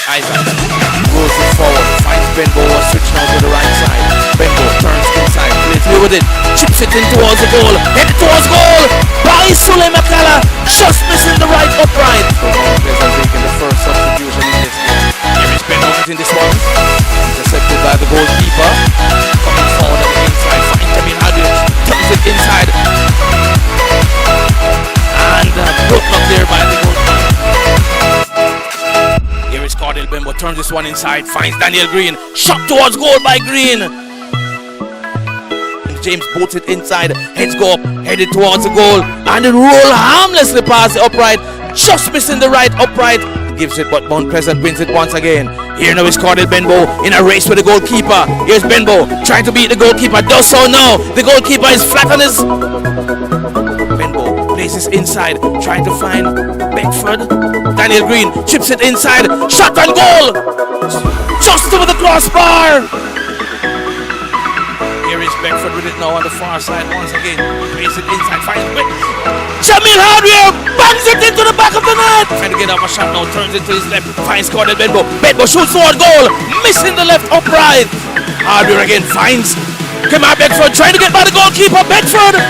Isaac rolls it forward, finds Benbow, switch now to the right side. Benbow turns inside, plays through with it, chips it in towards the goal, headed towards goal by Sule Makala, just missing the right upright. So Pleasant taking the first substitution in this game. Here is Benbow in this one, intercepted by the goalkeeper, coming forward on the inside, finds Jamil Hadid, turns it inside, and broken up there by the goalkeeper. Here is Cardell Benbow, turns this one inside, finds Daniel Green, shot towards goal by Green. James boots it inside, heads go up, headed towards the goal, and it roll harmlessly past the upright, just missing the right upright. Gives it, but Mount Pleasant wins it once again. Here now is Cardell Benbow in a race with the goalkeeper. Here's Benbow trying to beat the goalkeeper, does so now. The goalkeeper is flat on his... Benbow places inside, trying to find Beckford. Daniel Green chips it inside, shot on goal! Just over the crossbar! Here is Beckford with it now on the far side once again. Places it inside, finds Jamil Hadid bangs it into the back of the net! Trying to get up a shot now, turns it to his left, finds Cardell Benbow. Benbow shoots toward goal, missing the left upright. Hadid again finds Kemar Beckford, trying to get by the goalkeeper. Beckford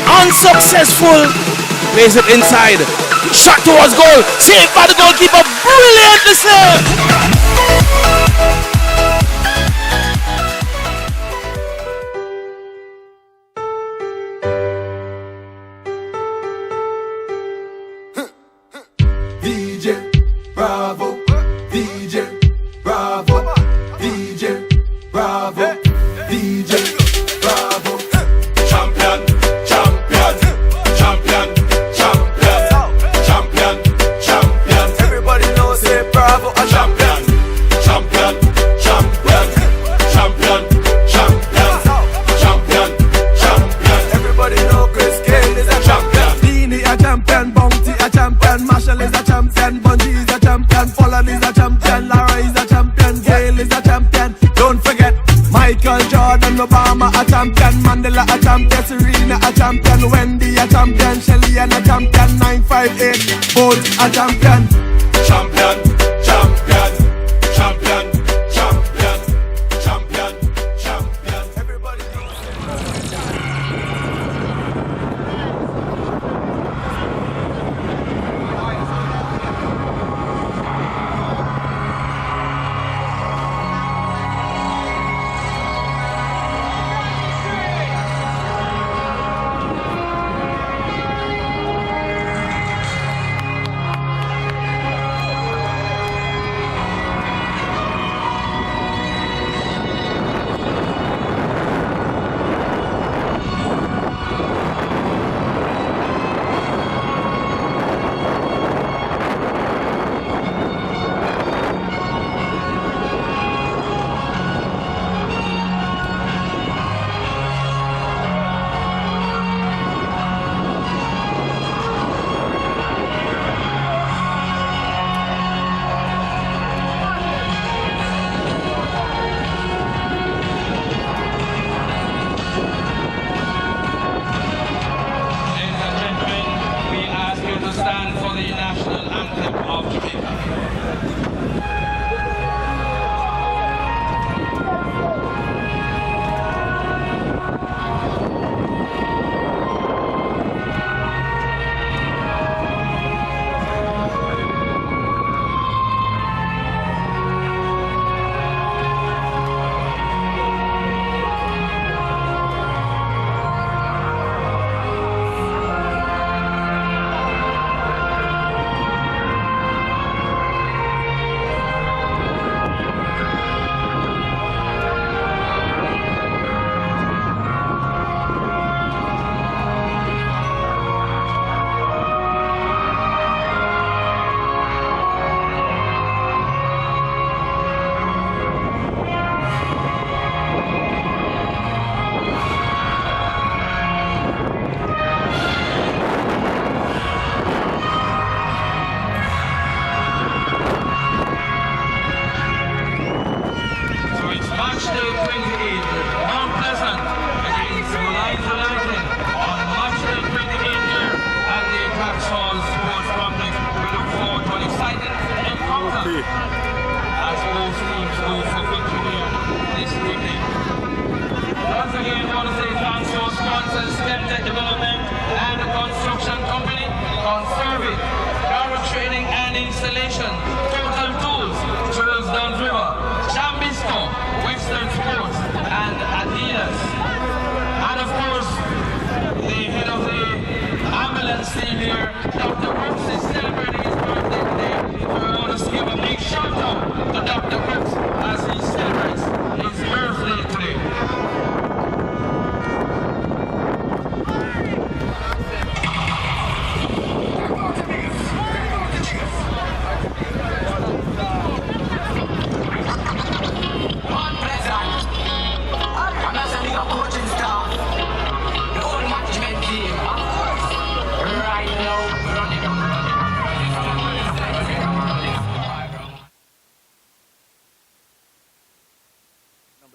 unsuccessful. Plays it inside, shot towards goal, saved by the goalkeeper. Brilliantly saved. A champion, champion, champion, champion, champion, champion, champion. Everybody.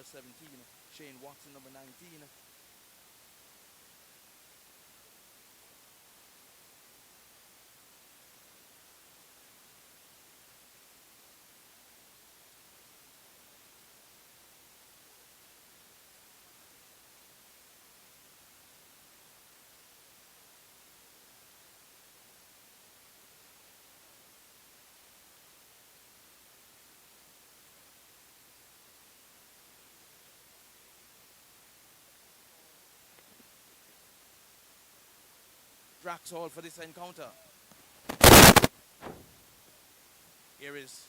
17. Shane Watson, number 19. Drax all for this encounter. Here is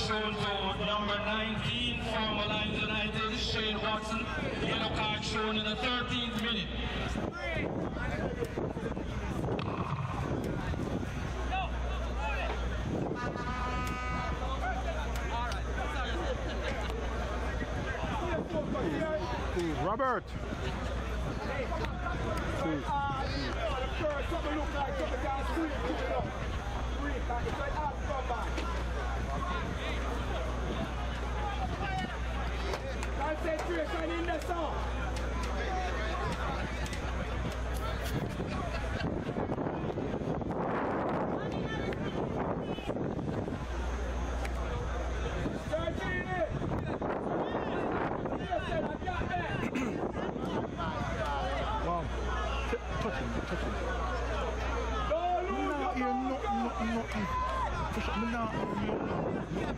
shown to number 19 for Molynes United, Shane Watson. Yellow card shown in the 13th minute. Robert. Concentration in the song. Touch him. No, you're nothing. Push up me now. Nothing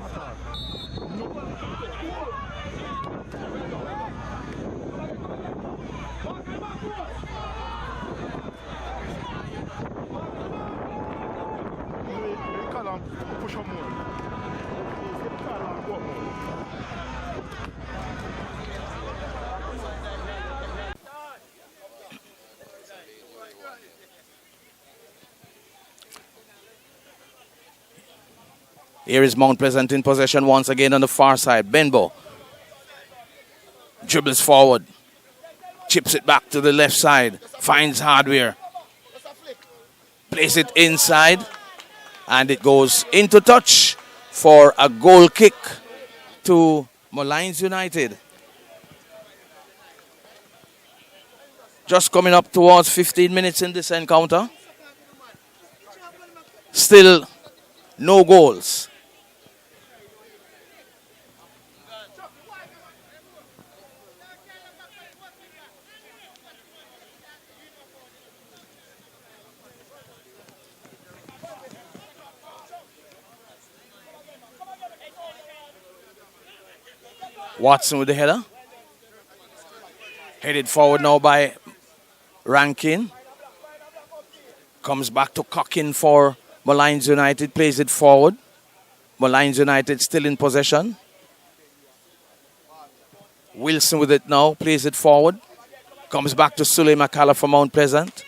at all. Push up more. Here is Mount Pleasant in possession once again on the far side. Benbow dribbles forward, chips it back to the left side, finds Hardware, plays it inside, and it goes into touch for a goal kick to Molynes United. Just coming up towards 15 minutes in this encounter. Still no goals. Watson with the header. Headed forward now by Rankin. Comes back to Cockin for Molynes United. Plays it forward. Molynes United still in possession. Wilson with it now. Plays it forward. Comes back to Sule McCullough for Mount Pleasant.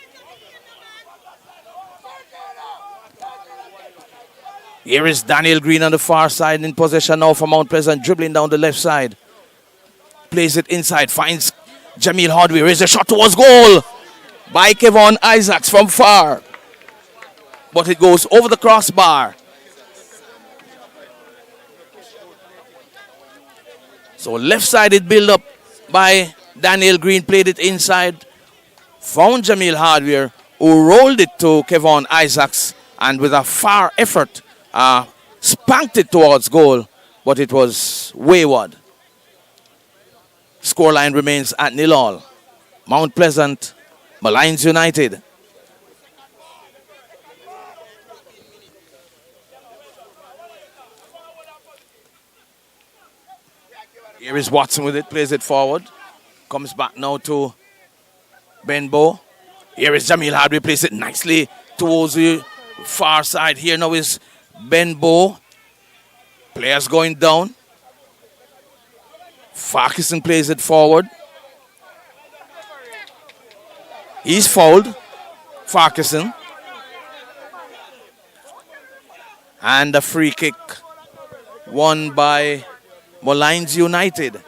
Here is Daniel Green on the far side in possession now for Mount Pleasant. Dribbling down the left side. Plays it inside. Finds Jamil Hardware. Raise a shot towards goal by Kevon Isaacs from far. But it goes over the crossbar. So left-sided build-up by Daniel Green. Played it inside. Found Jamil Hardware, who rolled it to Kevon Isaacs. And with a far effort, spanked it towards goal. But it was wayward. Scoreline remains at 0-0. Mount Pleasant, Molynes United. Here is Watson with it, plays it forward. Comes back now to Benbow. Here is Jamil Hardware, plays it nicely towards the far side. Here now is Benbow. Players going down. Farquharson plays it forward. He's fouled. Farquharson. And a free kick won by Molynes United.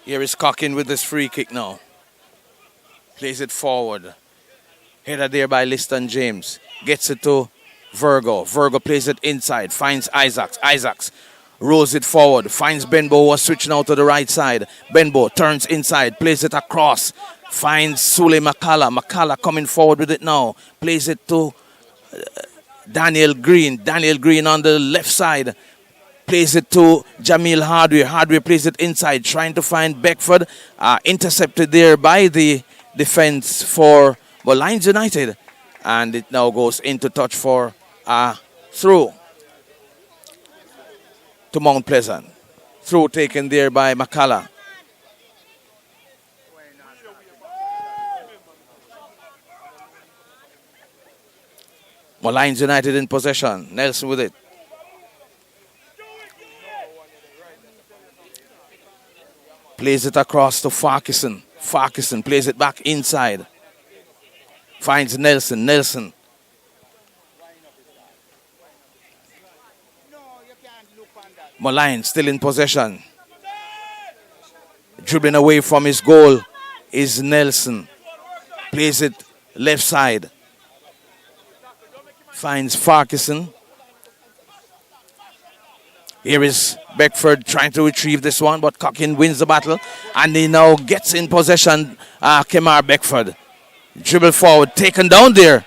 Here is Cockin with this free kick now. Plays it forward. Header there by Liston James. Gets it to Virgo. Virgo plays it inside. Finds Isaacs. Isaacs rolls it forward. Finds Benbow, was switching out to the right side. Benbow turns inside. Plays it across. Finds Sule McCullough. McCullough coming forward with it now. Plays it to Daniel Green. Daniel Green on the left side. Plays it to Jamil Hardware. Hardware plays it inside. Trying to find Beckford. Intercepted there by the defense for Molynes United, and it now goes into touch for a through to Mount Pleasant. Through taken there by McCullough. Molynes United in possession. Nelson with it. Plays it across to Farquharson. Farquharson plays it back inside. Finds Nelson. Nelson. Molynes still in possession. Dribbling away from his goal is Nelson. Plays it left side. Finds Farquharson. Here is Beckford trying to retrieve this one, but Cockin wins the battle. And he now gets in possession, Kemar Beckford. Dribble forward, taken down there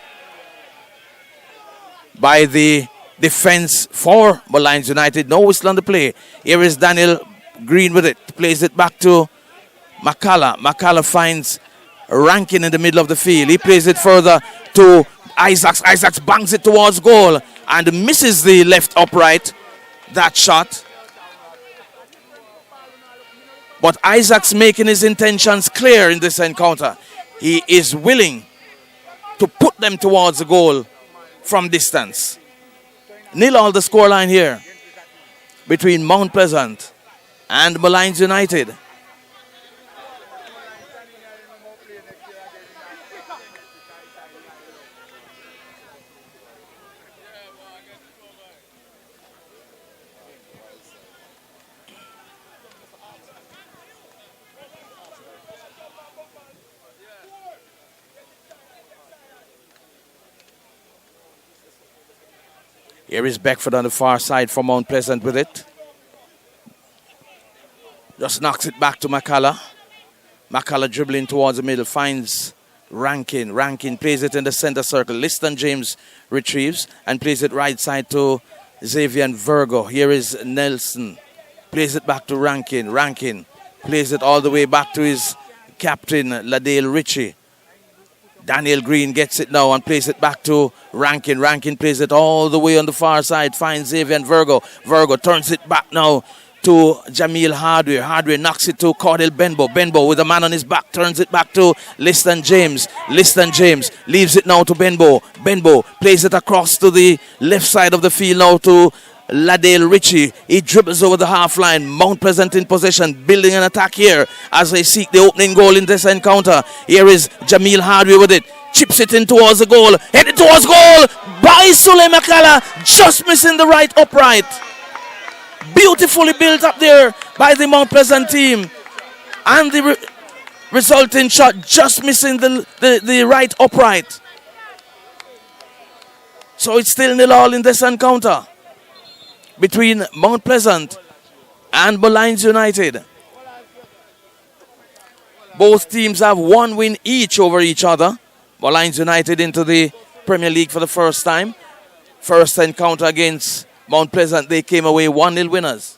by the defense for Molynes United. No whistle on the play. Here is Daniel Green with it. Plays it back to McCullough. McCullough finds Rankin in the middle of the field. He plays it further to Isaacs. Isaacs bangs it towards goal and misses the left upright. That shot. But Isaac's making his intentions clear in this encounter. He is willing to put them towards the goal from distance. 0-0 the scoreline here between Mount Pleasant and Molynes United. Here is Beckford on the far side for Mount Pleasant with it. Just knocks it back to McCullough. McCullough dribbling towards the middle, finds Rankin. Rankin plays it in the center circle. Liston James retrieves and plays it right side to Xavier Virgo. Here is Nelson. Plays it back to Rankin. Rankin plays it all the way back to his captain, Ladale Ritchie. Daniel Green gets it now and plays it back to Rankin. Rankin plays it all the way on the far side, finds Xavier Virgo. Virgo turns it back now to Jamil Hardware. Hardware knocks it to Cordell Benbow. Benbow with a man on his back turns it back to Liston James. Liston James leaves it now to Benbow. Benbow plays it across to the left side of the field now to Ladale Ritchie. He dribbles over the half line. Mount Pleasant in possession, building an attack here as they seek the opening goal in this encounter. Here is Jamil Hardware with it. Chips it in towards the goal. Headed towards goal by Sule McCullough. Just missing the right upright. Beautifully built up there by the Mount Pleasant team. And the resulting shot just missing the right upright. So it's still 0-0 in this encounter between Mount Pleasant and Molynes United. Both teams have one win each over each other. Molynes United into the Premier League for the first time. First encounter against Mount Pleasant, they came away 1-0 winners.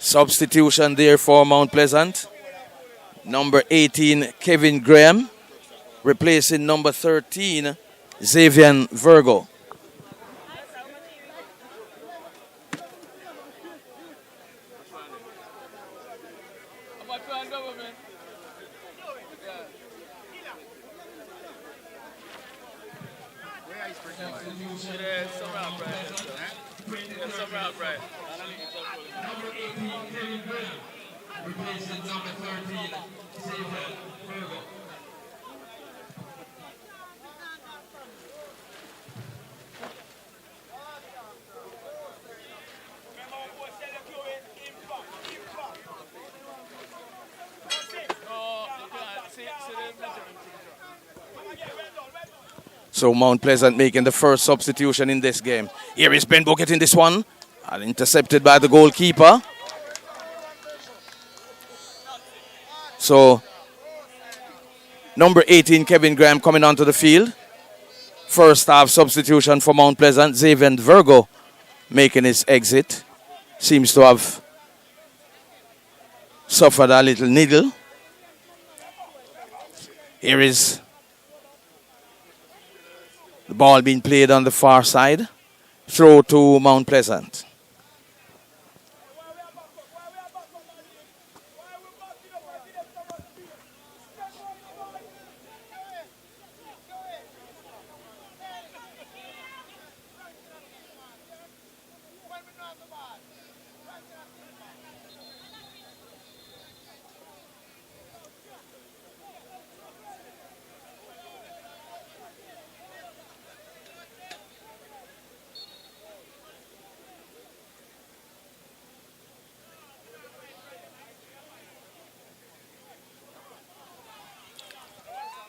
Substitution there for Mount Pleasant. Number 18, Kevin Graham, replacing number 13, Xavier Virgo. So Mount Pleasant making the first substitution in this game. Here is Benbow getting this one. And intercepted by the goalkeeper. So number 18, Kevin Graham, coming onto the field. First half substitution for Mount Pleasant. Xavier Virgo making his exit. Seems to have suffered a little niggle. Here is the ball being played on the far side. Throw to Mount Pleasant.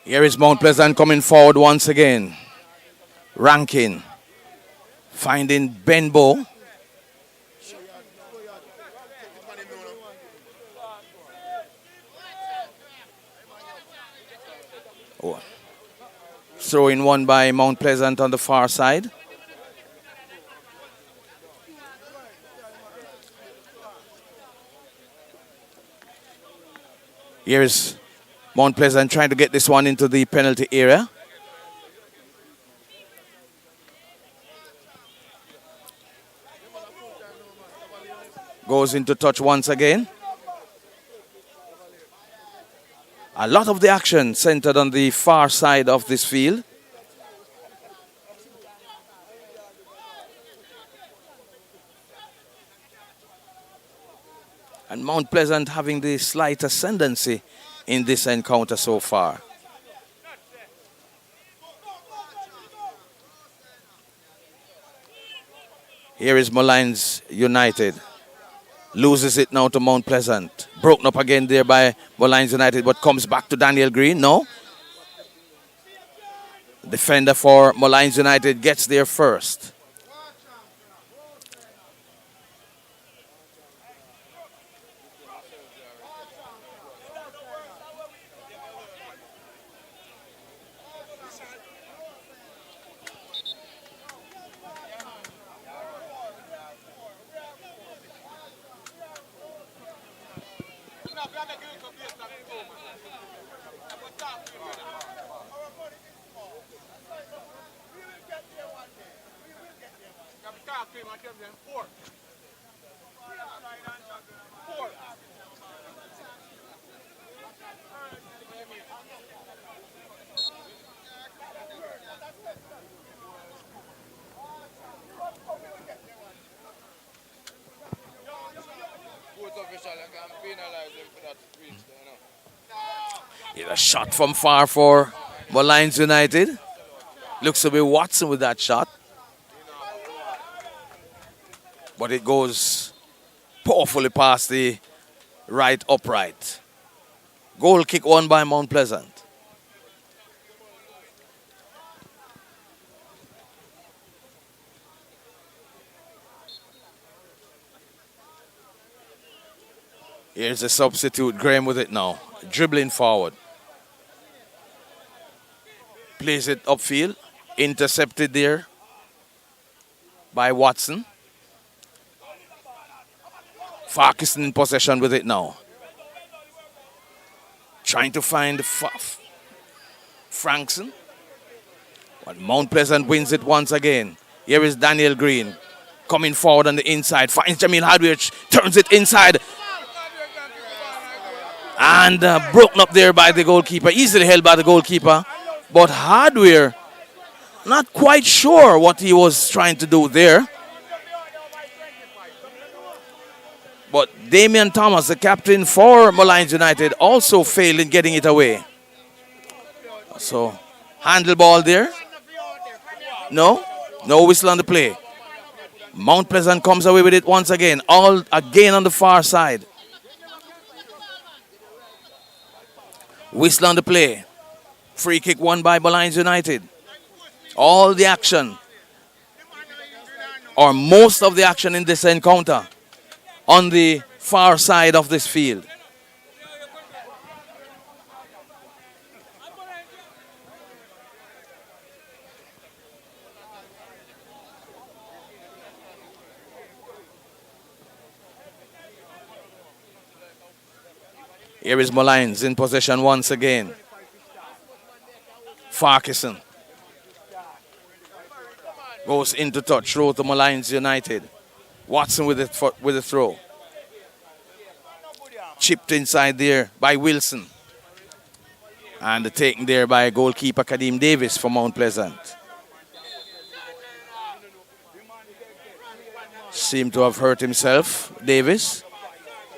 Here is Mount Pleasant coming forward once again. Rankin finding Benbow. Oh. Throwing one by Mount Pleasant on the far side. Here's Mount Pleasant trying to get this one into the penalty area. Goes into touch once again. A lot of the action centered on the far side of this field. And Mount Pleasant having the slight ascendancy in this encounter so far. Here is Molynes United. Loses it now to Mount Pleasant. Broken up again there by Molynes United, but comes back to Daniel Green. No. Defender for Molynes United gets there first. A shot from far for Molynes United. Looks to be Watson with that shot. But it goes powerfully past the right upright. Goal kick won by Mount Pleasant. Here's a substitute, Graham with it now. Dribbling forward. Plays it upfield. Intercepted there by Watson. Farquharson in possession with it now. Trying to find Frankson. But Mount Pleasant wins it once again. Here is Daniel Green. Coming forward on the inside. Finds Jamil Hadwich. Turns it inside. And broken up there by the goalkeeper. Easily held by the goalkeeper. But Hardware, not quite sure what he was trying to do there. But Damian Thomas, the captain for Molynes United, also failed in getting it away. So, handle ball there. No whistle on the play. Mount Pleasant comes away with it once again. All again on the far side. Whistle on the play. Free kick won by Molynes United. All the action, or most of the action in this encounter, on the far side of this field. Here is Molynes in possession once again. Farquharson goes into touch, throw to Molynes United. Watson with the throw. Chipped inside there by Wilson. And taken there by goalkeeper Kadeem Davis for Mount Pleasant. Seemed to have hurt himself. Davis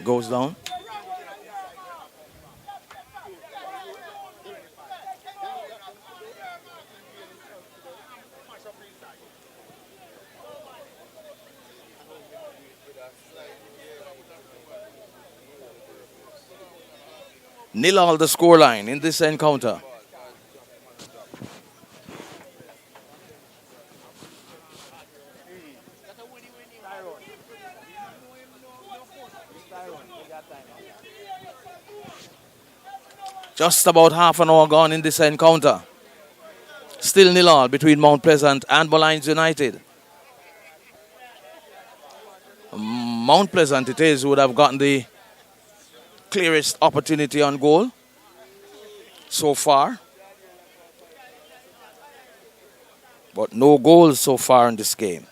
goes down. Nil all the scoreline in this encounter. Just about half an hour gone in this encounter. Still nil all between Mount Pleasant and Molynes United. Mount Pleasant it is who would have gotten the clearest opportunity on goal so far. But no goals so far in this game.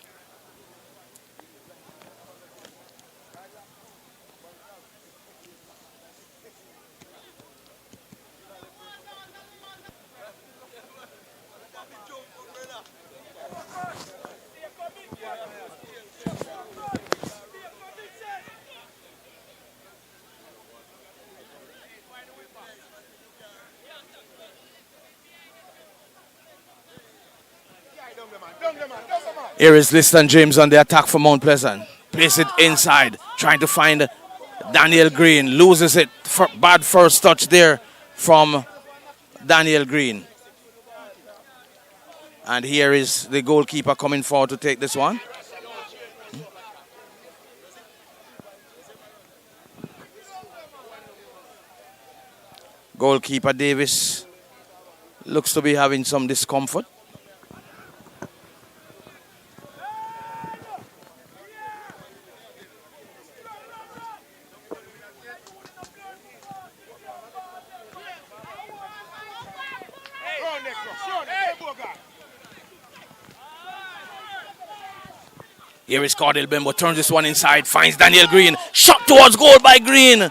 Here is Liston James on the attack for Mount Pleasant. Place it inside, trying to find Daniel Green. Loses it. Bad first touch there from Daniel Green. And here is the goalkeeper coming forward to take this one. Goalkeeper Davis looks to be having some discomfort. Here is Cordell Bembo, turns this one inside, finds Daniel Green. Shot towards goal by Green.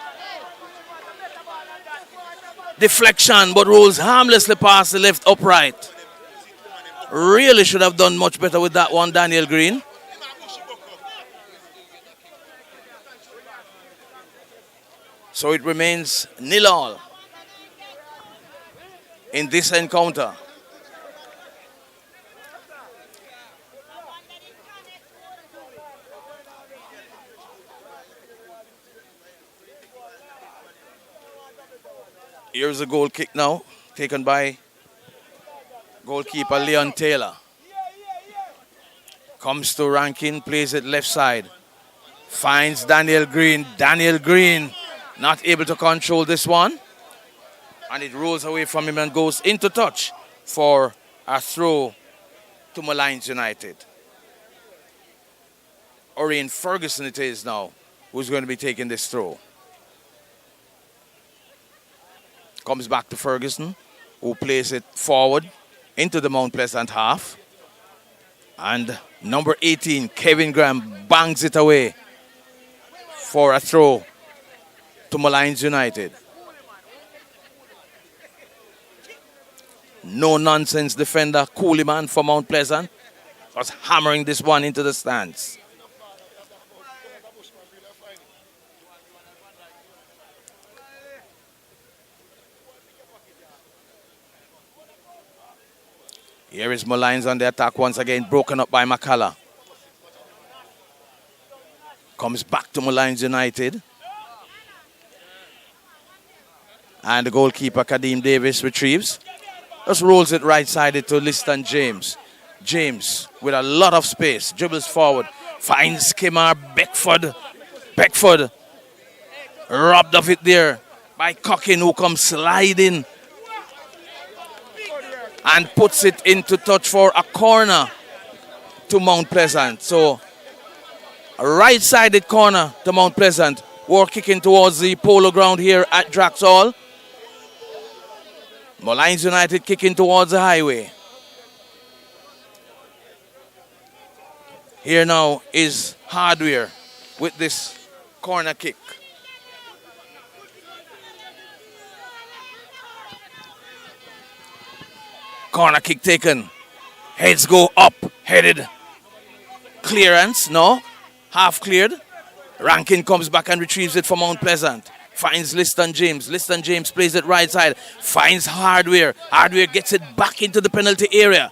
Deflection, but rolls harmlessly past the left upright. Really should have done much better with that one, Daniel Green. So it remains 0-0 in this encounter. Here's a goal kick now, taken by goalkeeper Leon Taylor. Comes to Rankin, plays it left side. Finds Daniel Green. Daniel Green not able to control this one. And it rolls away from him and goes into touch for a throw to Molynes United. Orion Ferguson it is now who's going to be taking this throw. Comes back to Ferguson, who plays it forward into the Mount Pleasant half. And number 18, Kevin Graham, bangs it away for a throw to Molynes United. No-nonsense defender, Cooleyman for Mount Pleasant, was hammering this one into the stands. Here is Molynes on the attack once again, broken up by McCullough. Comes back to Molynes United. And the goalkeeper, Kadeem Davis, retrieves. Just rolls it right-sided to Liston James. James, with a lot of space, dribbles forward. Finds Kimar Beckford. Beckford robbed of it there by Cockin, who comes sliding and puts it into touch for a corner to Mount Pleasant. So a right-sided corner to Mount Pleasant. We're kicking towards the polo ground here at Drax Hall. Molynes United kicking towards the highway. Here now is Hardware with this corner kick. Corner kick taken. Heads go up. Headed. Clearance. No. Half cleared. Rankin comes back and retrieves it for Mount Pleasant. Finds Liston James. Liston James plays it right side. Finds Hardware. Hardware gets it back into the penalty area.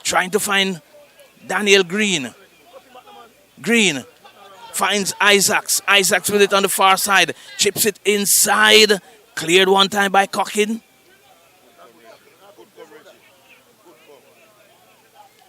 Trying to find Daniel Green. Green finds Isaacs. Isaacs with it on the far side. Chips it inside. Cleared one time by Cockin.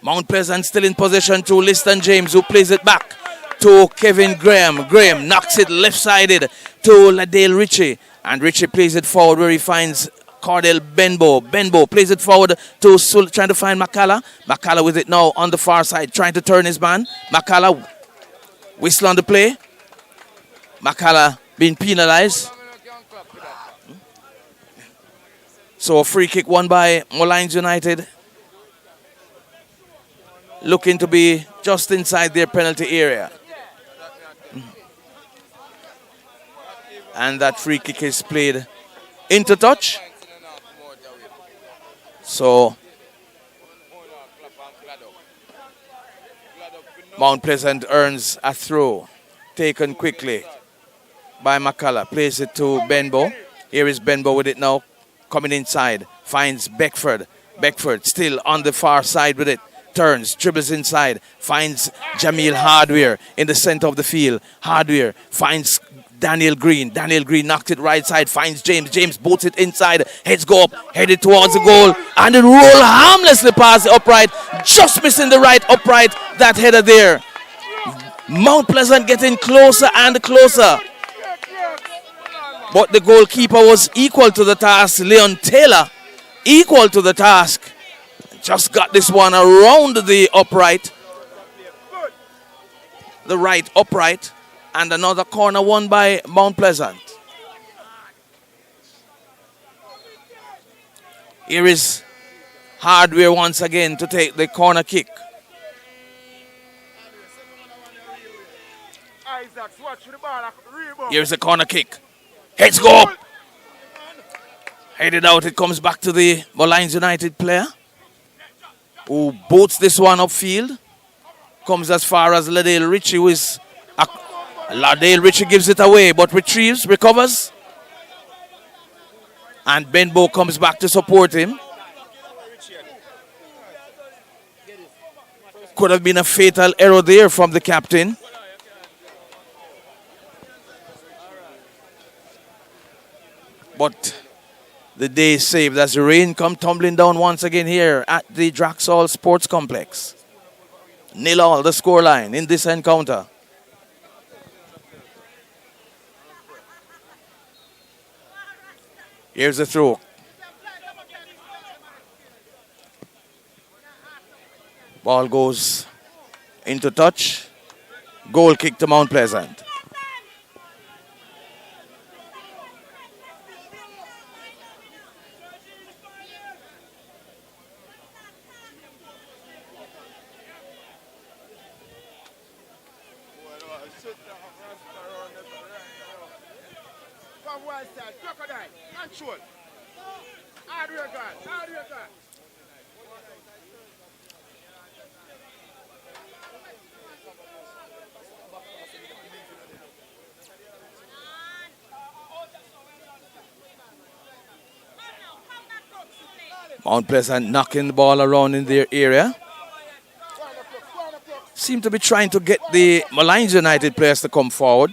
Mount Pleasant still in possession to Liston James, who plays it back to Kevin Graham. Graham knocks it left-sided to Ladale Ritchie. And Ritchie plays it forward where he finds Cordell Benbow. Benbow plays it forward to trying to find McCullough. McCullough with it now on the far side, trying to turn his man. McCullough whistle on the play. McCullough being penalized. So a free kick won by Molynes United. Looking to be just inside their penalty area. And that free kick is played into touch. So Mount Pleasant earns a throw. Taken quickly by McCullough. Plays it to Benbow. Here is Benbow with it now. Coming inside. Finds Beckford. Beckford still on the far side with it. Turns, dribbles inside. Finds Jamil Hardware in the center of the field. Hardware finds Daniel Green. Daniel Green knocked it right side. Finds James. James boots it inside. Heads go up. Headed towards the goal. And it roll harmlessly past the upright. Just missing the right upright. That header there. Mount Pleasant getting closer and closer. But the goalkeeper was equal to the task. Leon Taylor equal to the task. Just got this one around the upright. The right upright. And another corner won by Mount Pleasant. Here is Hardware once again to take the corner kick. Here's the corner kick. Heads go up. Headed out, it comes back to the Molynes United player, who boots this one upfield. Comes as far as Ladale Ritchie, who is... Ladale Ritchie gives it away, but retrieves, recovers. And Benbow comes back to support him. Could have been a fatal error there from the captain. But the day is saved as the rain come tumbling down once again here at the Drax Sports Complex. 0-0 the scoreline in this encounter. Here's the throw. Ball goes into touch. Goal kick to Mount Pleasant. Mount Pleasant knocking the ball around in their area. Seem to be trying to get the Molynes United players to come forward,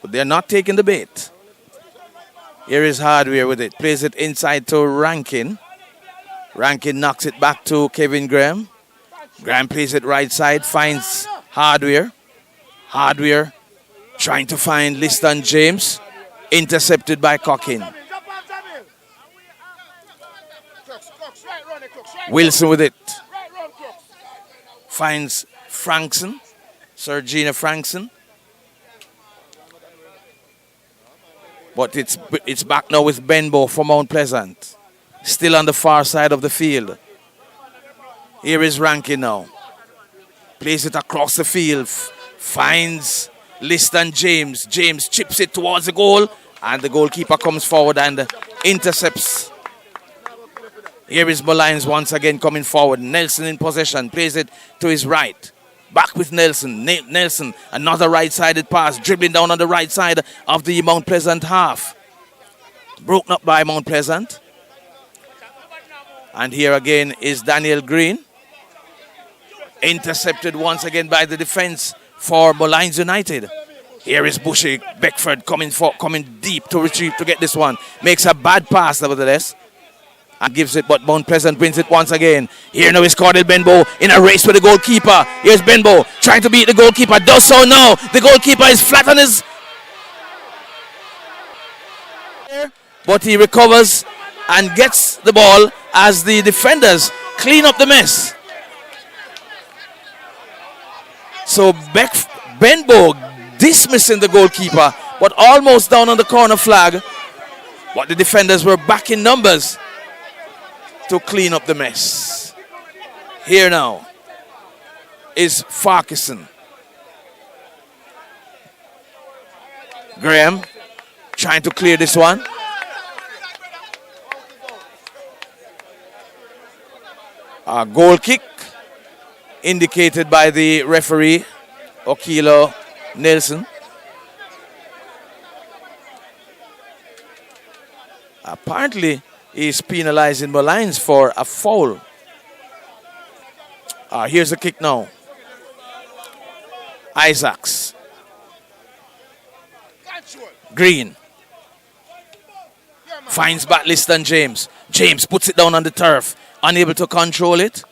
but they're not taking the bait. Here is Hardware with it. Plays it inside to Rankin. Rankin knocks it back to Kevin Graham. Graham plays it right side, finds Hardware. Hardware trying to find Liston James. Intercepted by Cockin. Wilson with it. Finds Frankson. Sergina Frankson. But it's back now with Benbow for Mount Pleasant. Still on the far side of the field. Here is Rankin now. Plays it across the field. Finds Liston James. James chips it towards the goal. And the goalkeeper comes forward and intercepts. Here is Molynes once again coming forward. Nelson in possession. Plays it to his right. Back with Nelson. Nelson, another right-sided pass. Dribbling down on the right side of the Mount Pleasant half. Broken up by Mount Pleasant. And here again is Daniel Green. Intercepted once again by the defense for Molynes United. Here is Bushy. Beckford coming deep to retrieve to get this one. Makes a bad pass nevertheless. And gives it, but Mount Pleasant wins it once again. Here now is Cordell Benbow in a race with the goalkeeper. Here's Benbow trying to beat the goalkeeper. Does so now. The goalkeeper is flat on his... But he recovers and gets the ball as the defenders clean up the mess. So Benbow dismissing the goalkeeper, but almost down on the corner flag. But the defenders were back in numbers. to clean up the mess. Here now is Farquharson. Graham trying to clear this one. A goal kick indicated by the referee, Okilo Nelson. Apparently, he's penalizing Molynes for a foul. Here's the kick now. Isaacs. Green. Finds Batliston James. James puts it down on the turf. Unable to control it.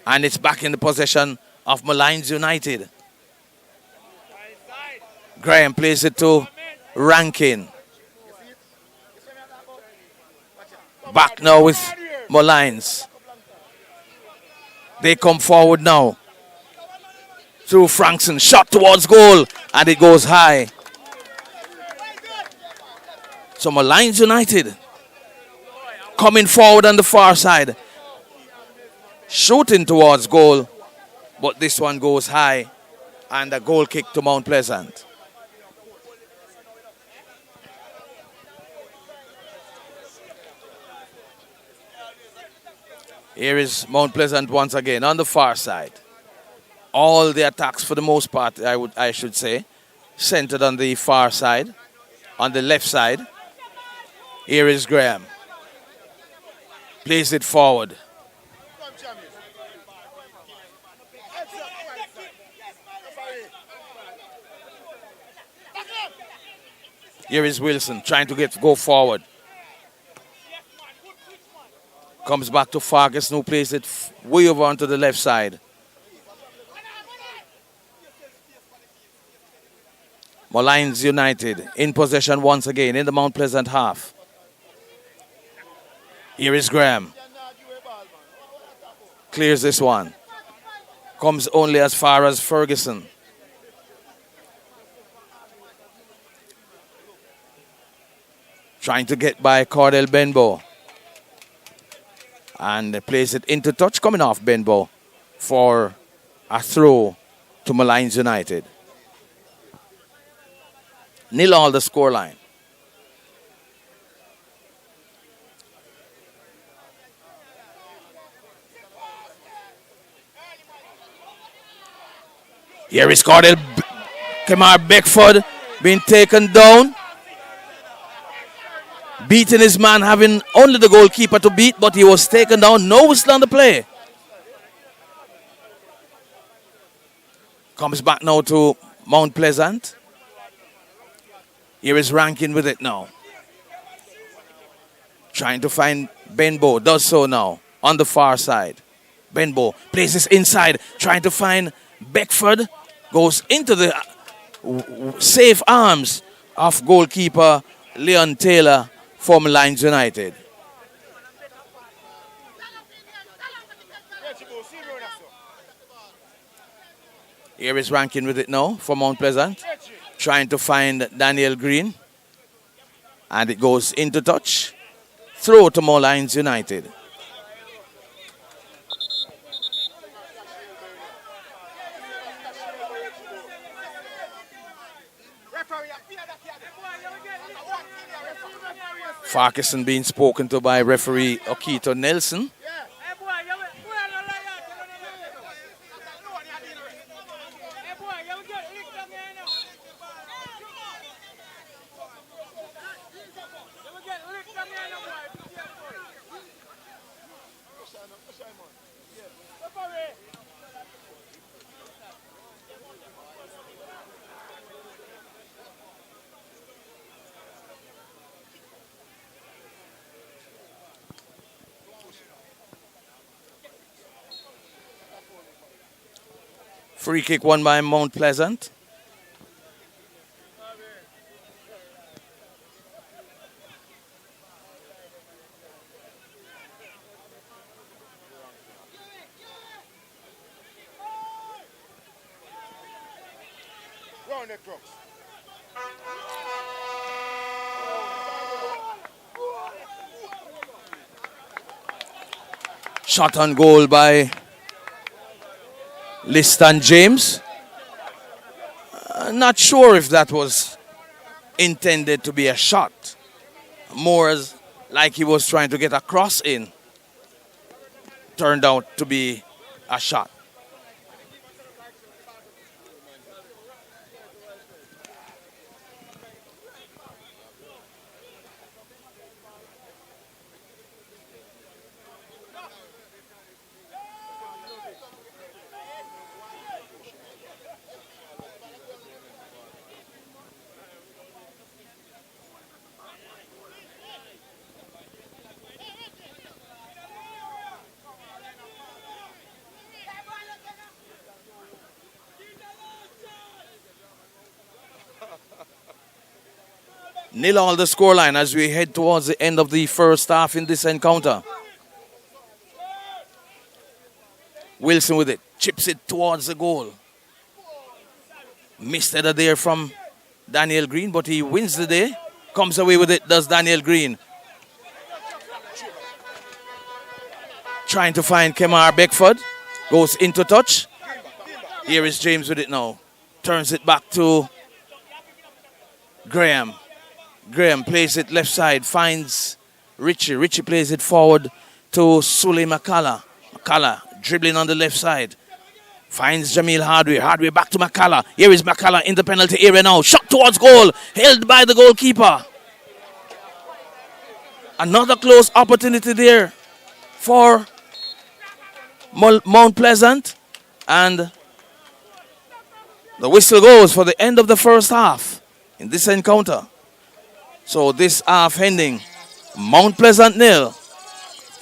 And it's back in the possession of Molynes United. Graham plays it to Rankin. Back now with Molynes. They come forward now. Through Frankson. Shot towards goal. And it goes high. So Molynes United coming forward on the far side. Shooting towards goal. But this one goes high. And a goal kick to Mount Pleasant. Here is Mount Pleasant once again on the far side. All the attacks for the most part, I should say, centered on the far side, on the left side. Here is Graham. Plays it forward. Here is Wilson trying to go forward. Comes back to Fargus, who plays it way over onto the left side. Molynes United in possession once again in the Mount Pleasant half. Here is Graham. Clears this one. Comes only as far as Ferguson. Trying to get by Cordell Benbow. And plays it into touch, coming off Benbow for a throw to Molynes United. 0-0 the scoreline. Here is Cordell Kemar Beckford being taken down. Beating his man, having only the goalkeeper to beat, but he was taken down. No whistle on the play. Comes back now to Mount Pleasant. Here is Rankin with it now. Trying to find Benbow. Does so now on the far side. Benbow places inside. Trying to find Beckford. Goes into the safe arms of goalkeeper Leon Taylor for Molynes United. Here is Rankin with it now for Mount Pleasant. Trying to find Daniel Green. And it goes into touch. Throw to Molynes United. Farquharson being spoken to by referee Okito Nelson. Free kick won by Mount Pleasant. Shot on goal by Liston James. Not sure if that was intended to be a shot. More as like he was trying to get a cross in. Turned out to be a shot. Nil all the scoreline as we head towards the end of the first half in this encounter. Wilson with it, chips it towards the goal. Missed header there from Daniel Green, but he wins the day. Comes away with it, does Daniel Green. Trying to find Kemar Beckford. Goes into touch. Here is James with it now. Turns it back to Graham. Graham plays it left side, finds Richie. Richie plays it forward to Sule McCullough. McCullough dribbling on the left side. Finds Jamil Hardway. Hardway back to McCullough. Here is McCullough in the penalty area now. Shot towards goal. Held by the goalkeeper. Another close opportunity there for Mount Pleasant. And the whistle goes for the end of the first half in this encounter. So this half ending, Mount Pleasant 0,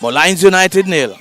Molynes United 0.